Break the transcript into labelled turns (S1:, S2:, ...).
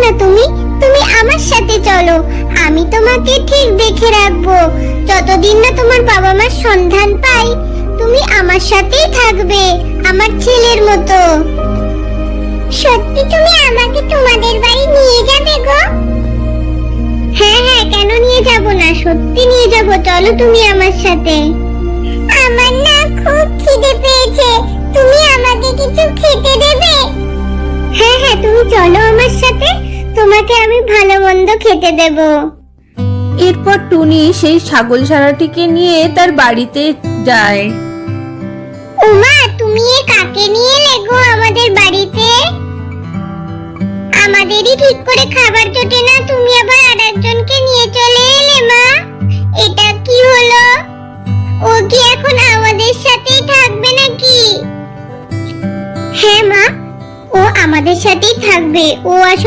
S1: না তুমি তুমি আমার সাথে চলো, আমি তোমাকে ঠিক দেখে রাখবো। যতদিন না তোমার বাবা মার সন্ধান পাই তুমি আমার সাথেই থাকবে, আমার ছেলের মতো। সত্যি তুমি আমাকে তোমাদের বাড়ি নিয়ে যাবে গো? হ্যাঁ হ্যাঁ, কেন নিয়ে যাব না, সত্যি নিয়ে যাব, চলো তুমি আমার সাথে। আমার না খুব খিদে পেয়েছে, তুমি আমাকে কিছু খেতে দেবে? হ্যাঁ হ্যাঁ, তুমি চলো আমার সাথে, তোমাকে আমি ভালো মন্দ খেতে দেব।
S2: এরপর টুনি সেই ছাগল ছানাটিকে নিয়ে তার বাড়িতে যায়।
S1: উমা, তুমি এ কাকে নিয়ে এলে গো আমাদের বাড়িতে? আমাদেরই ঠিক করে খাবার জোটে না, তুমি আবার আরেকজনকে নিয়ে চলে এলে মা। এটা কি হলো? ও কি এখন আমাদের সাথেই থাকবে নাকি? হ্যাঁ মা, ও আমাদের সাথেই থাকবে। ও আসলে